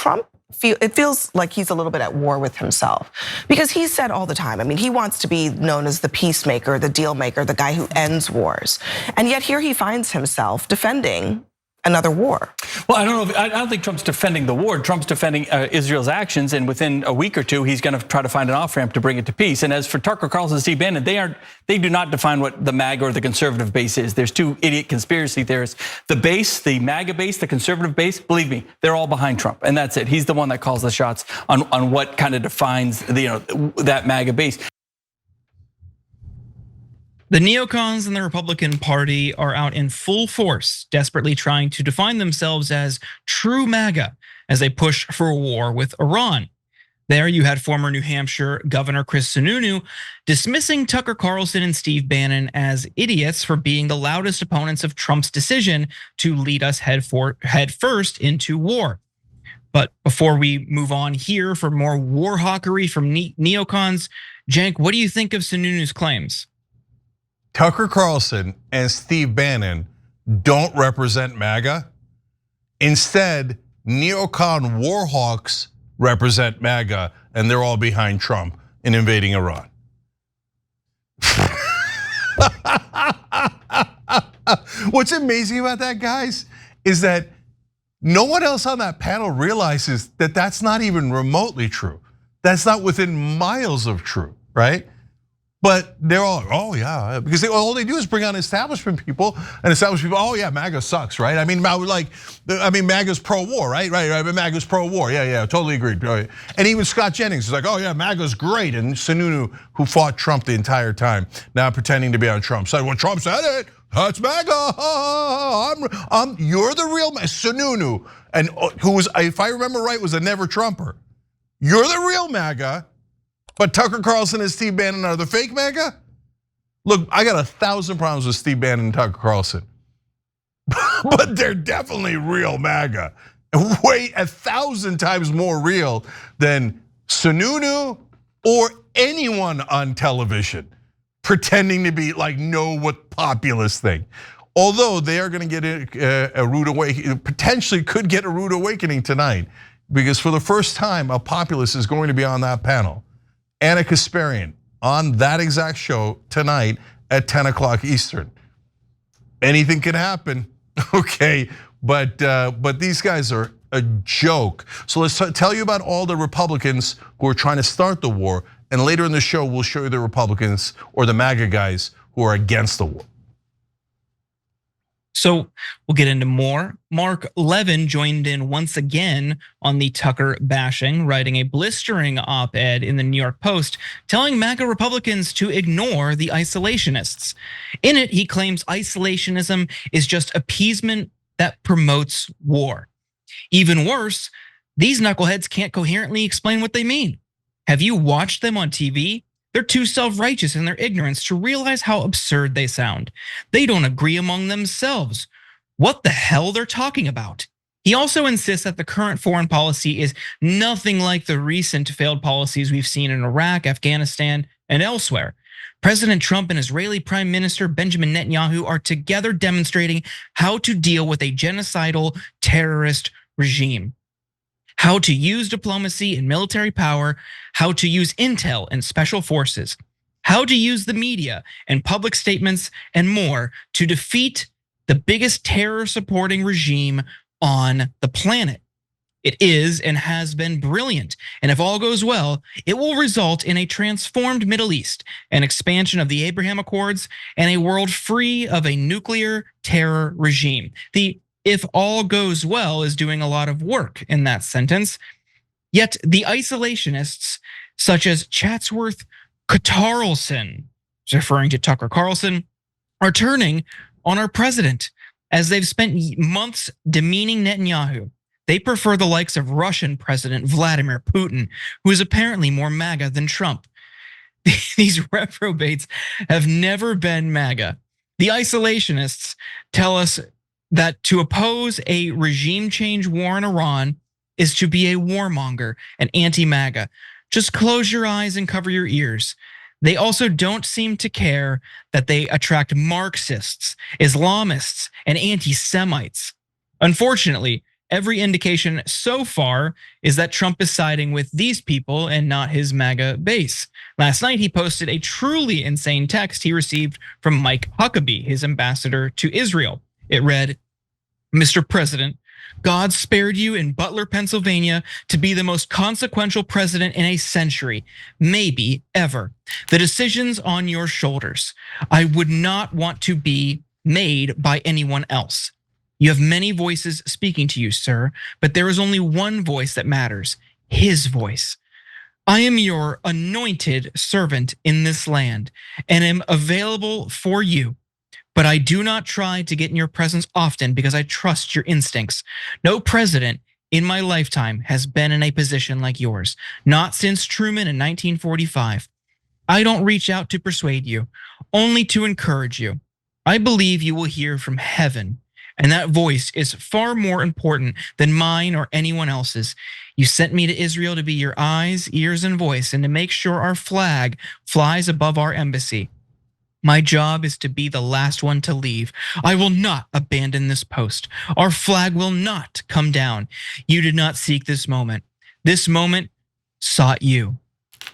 Trump, it feels like he's a little bit at war with himself, because he said all the time, I mean, he wants to be known as the peacemaker, the deal maker, the guy who ends wars. And yet here he finds himself defending another war. Well, I don't think Trump's defending the war. Trump's defending Israel's actions, and within a week or two, he's going to try to find an off-ramp to bring it to peace. And as for Tucker Carlson and Steve Bannon, they do not define what the MAGA or the conservative base is. There's two idiot conspiracy theorists. The base, the MAGA base, the conservative base, believe me, they're all behind Trump, and that's it. He's the one that calls the shots on what kind of defines that MAGA base. The neocons and the Republican Party are out in full force, desperately trying to define themselves as true MAGA as they push for a war with Iran. There you had former New Hampshire Governor Chris Sununu dismissing Tucker Carlson and Steve Bannon as idiots for being the loudest opponents of Trump's decision to lead us head first into war. But before we move on here for more war hawkery from neocons, Cenk, what do you think of Sununu's claims? Tucker Carlson and Steve Bannon don't represent MAGA. Instead, neocon war hawks represent MAGA, and they're all behind Trump in invading Iran. What's amazing about that, guys, is that no one else on that panel realizes that that's not even remotely true. That's not within miles of true, right? But they're all, oh yeah, because all they do is bring on establishment people, and establishment people, oh yeah, MAGA sucks, right? I mean, MAGA's pro-war, right? Right, MAGA's pro-war, yeah, totally agreed. Right? And even Scott Jennings is like, oh yeah, MAGA's great. And Sununu, who fought Trump the entire time, now pretending to be on Trump's side. When Trump said it, that's MAGA. You're the real Sununu, and who was, if I remember right, was a never Trumper. You're the real MAGA. But Tucker Carlson and Steve Bannon are the fake MAGA? Look, I got 1,000 problems with Steve Bannon and Tucker Carlson. But they're definitely real MAGA. Way 1,000 times more real than Sununu or anyone on television pretending to be like, know what populist thing. Although they are gonna get a rude awakening, potentially could get a rude awakening tonight, because for the first time, a populist is going to be on that panel. And a Kasparian on that exact show tonight at 10 o'clock Eastern. Anything can happen, okay? But these guys are a joke. So let's tell you about all the Republicans who are trying to start the war, and later in the show we'll show you the Republicans or the MAGA guys who are against the war. So we'll get into more. Mark Levin joined in once again on the Tucker bashing, writing a blistering op-ed in the New York Post, telling MAGA Republicans to ignore the isolationists. In it, he claims isolationism is just appeasement that promotes war. Even worse, these knuckleheads can't coherently explain what they mean. Have you watched them on TV? They're too self-righteous in their ignorance to realize how absurd they sound. They don't agree among themselves what the hell they're talking about. He also insists that the current foreign policy is nothing like the recent failed policies we've seen in Iraq, Afghanistan, and elsewhere. President Trump and Israeli Prime Minister Benjamin Netanyahu are together demonstrating how to deal with a genocidal terrorist regime. How to use diplomacy and military power, how to use intel and special forces, how to use the media and public statements and more to defeat the biggest terror-supporting regime on the planet. It is and has been brilliant, and if all goes well, it will result in a transformed Middle East, an expansion of the Abraham Accords, and a world free of a nuclear terror regime. The "if all goes well" is doing a lot of work in that sentence. Yet the isolationists, such as Chatsworth Carlson, referring to Tucker Carlson, are turning on our president as they've spent months demeaning Netanyahu. They prefer the likes of Russian President Vladimir Putin, who is apparently more MAGA than Trump. These reprobates have never been MAGA. The isolationists tell us that to oppose a regime change war in Iran is to be a warmonger, an anti-MAGA. Just close your eyes and cover your ears. They also don't seem to care that they attract Marxists, Islamists, and anti-Semites. Unfortunately, Every indication so far is that Trump is siding with these people and not his MAGA base. Last night, he posted a truly insane text he received from Mike Huckabee, his ambassador to Israel. It read, "Mr. President, God spared you in Butler, Pennsylvania to be the most consequential president in a century, maybe ever. The decision's on your shoulders. I would not want to be made by anyone else. You have many voices speaking to you, sir, but there is only one voice that matters, his voice. I am your anointed servant in this land and am available for you. But I do not try to get in your presence often because I trust your instincts. No president in my lifetime has been in a position like yours, not since Truman in 1945. I don't reach out to persuade you, only to encourage you. I believe you will hear from heaven, and that voice is far more important than mine or anyone else's. You sent me to Israel to be your eyes, ears, and voice, and to make sure our flag flies above our embassy. My job is to be the last one to leave. I will not abandon this post. Our flag will not come down. You did not seek this moment. This moment sought you.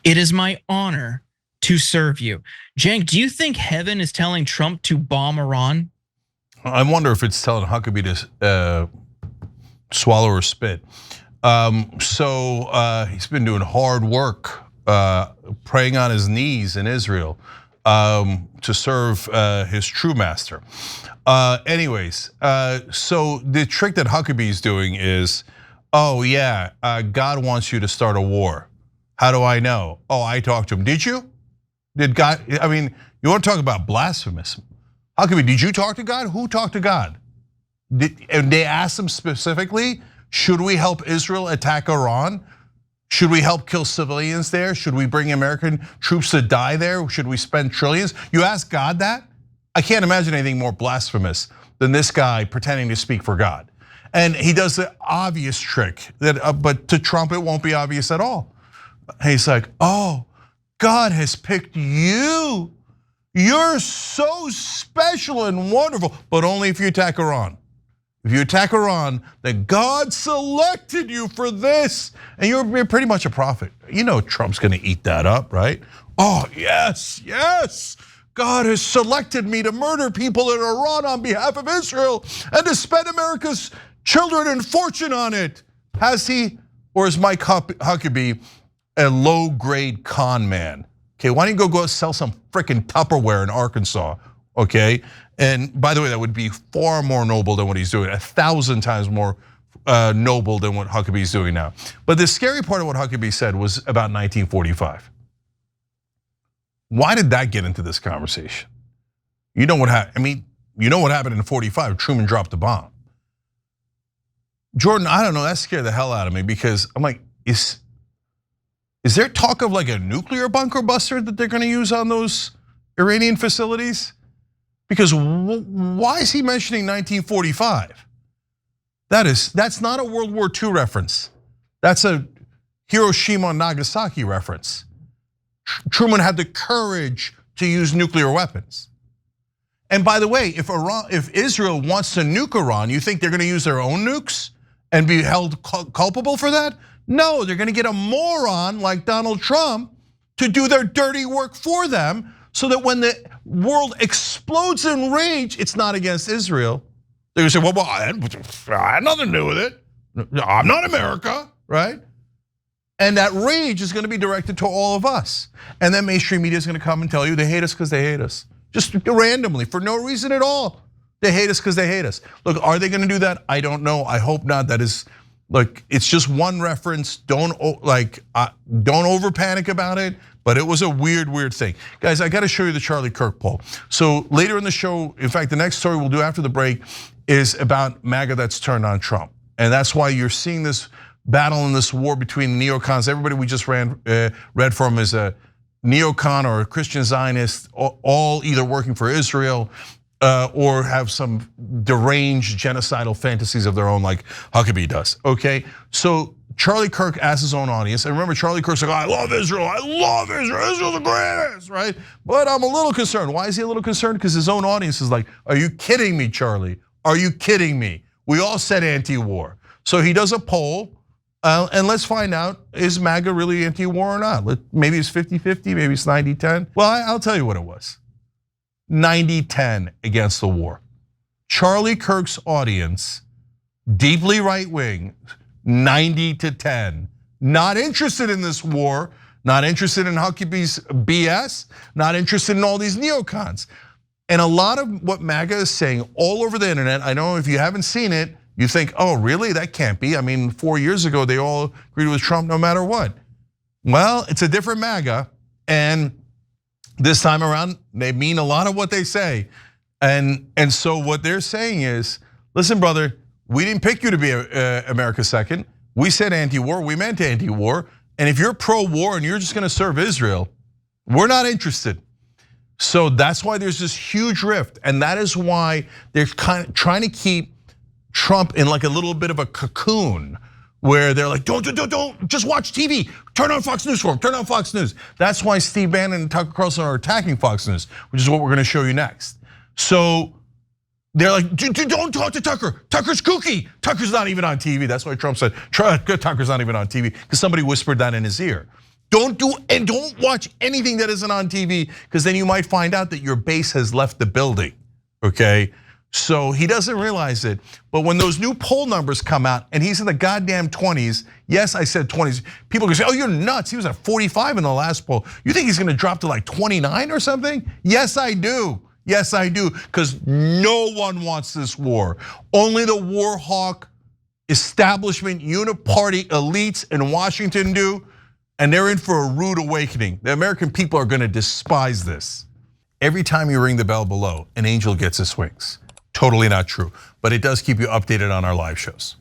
It is my honor to serve you." Cenk, do you think heaven is telling Trump to bomb Iran? I wonder if it's telling Huckabee to swallow or spit. He's been doing hard work, praying on his knees in Israel to serve his true master. Anyways, so the trick that Huckabee's doing is, oh yeah, God wants you to start a war. How do I know? Oh, I talked to him. Did you? Did God? I mean, you want to talk about blasphemous? Huckabee, did you talk to God? Who talked to God? And they asked him specifically, should we help Israel attack Iran? Should we help kill civilians there? Should we bring American troops to die there? Should we spend trillions? You ask God that? I can't imagine anything more blasphemous than this guy pretending to speak for God. And he does the obvious trick, that, but to Trump it won't be obvious at all. He's like, oh, God has picked you. You're so special and wonderful, but only if you attack Iran. If you attack Iran, then God selected you for this, and you're pretty much a prophet. You know Trump's gonna eat that up, right? Oh, yes, yes. God has selected me to murder people in Iran on behalf of Israel and to spend America's children and fortune on it. Has he, or is Mike Huckabee a low-grade con man? Okay, why don't you go sell some freaking Tupperware in Arkansas, okay? And by the way, that would be far more noble than what he's doing, 1,000 times more noble than what Huckabee's doing now. But the scary part of what Huckabee said was about 1945. Why did that get into this conversation? You know what happened? I mean, you know what happened in 45? Truman dropped the bomb. Jordan, I don't know. That scared the hell out of me because I'm like, is there talk of like a nuclear bunker buster that they're going to use on those Iranian facilities? Because why is he mentioning 1945? That's not a World War II reference. That's a Hiroshima and Nagasaki reference. Truman had the courage to use nuclear weapons. And by the way, if Israel wants to nuke Iran, you think they're going to use their own nukes and be held culpable for that? No, they're going to get a moron like Donald Trump to do their dirty work for them, so that when the world explodes in rage, it's not against Israel. They're gonna say, well, I had nothing to do with it. I'm not America, right? And that rage is gonna be directed to all of us. And then mainstream media is gonna come and tell you they hate us because they hate us. Just randomly, for no reason at all. They hate us because they hate us. Look, are they gonna do that? I don't know, I hope not. That is, look, it's just one reference. Don't over panic about it. But it was a weird, weird thing. Guys, I gotta show you the Charlie Kirk poll. So later in the show, in fact, the next story we'll do after the break is about MAGA that's turned on Trump. And that's why you're seeing this battle and this war between the neocons. Everybody we just read from is a neocon or a Christian Zionist, all either working for Israel or have some deranged genocidal fantasies of their own like Huckabee does, okay? So Charlie Kirk asked his own audience, and remember Charlie Kirk's like, I love Israel, Israel's the greatest, right? But I'm a little concerned. Why is he a little concerned? Because his own audience is like, are you kidding me, Charlie? Are you kidding me? We all said anti-war. So he does a poll, and let's find out, is MAGA really anti-war or not? Maybe it's 50-50, maybe it's 90-10. Well, I'll tell you what it was. 90-10 against the war. Charlie Kirk's audience, deeply right-wing, 90-10. Not interested in this war, not interested in Huckabee's BS, not interested in all these neocons. And a lot of what MAGA is saying all over the internet, I know if you haven't seen it, you think, oh, really? That can't be. I mean, 4 years ago, they all agreed with Trump no matter what. Well, it's a different MAGA, and this time around, they mean a lot of what they say. And so what they're saying is, listen, brother, we didn't pick you to be America's second. We said anti-war, we meant anti-war. And if you're pro-war and you're just gonna serve Israel, we're not interested. So that's why there's this huge rift. And that is why they're kind of trying to keep Trump in like a little bit of a cocoon where they're like, don't, just watch TV. Turn on Fox News for him, turn on Fox News. That's why Steve Bannon and Tucker Carlson are attacking Fox News, which is what we're gonna show you next. So they're like, don't talk to Tucker. Tucker's kooky. Tucker's not even on TV. That's why Trump said, Tucker's not even on TV, because somebody whispered that in his ear. Don't watch anything that isn't on TV, because then you might find out that your base has left the building, okay? So he doesn't realize it, but when those new poll numbers come out and he's in the goddamn 20s, yes, I said 20s, people can say, oh, you're nuts, he was at 45 in the last poll. You think he's gonna drop to like 29 or something? Yes, I do. Yes, I do, because no one wants this war. Only the war hawk establishment, uniparty elites in Washington do, and they're in for a rude awakening. The American people are gonna despise this. Every time you ring the bell below, an angel gets his wings. Totally not true, but it does keep you updated on our live shows.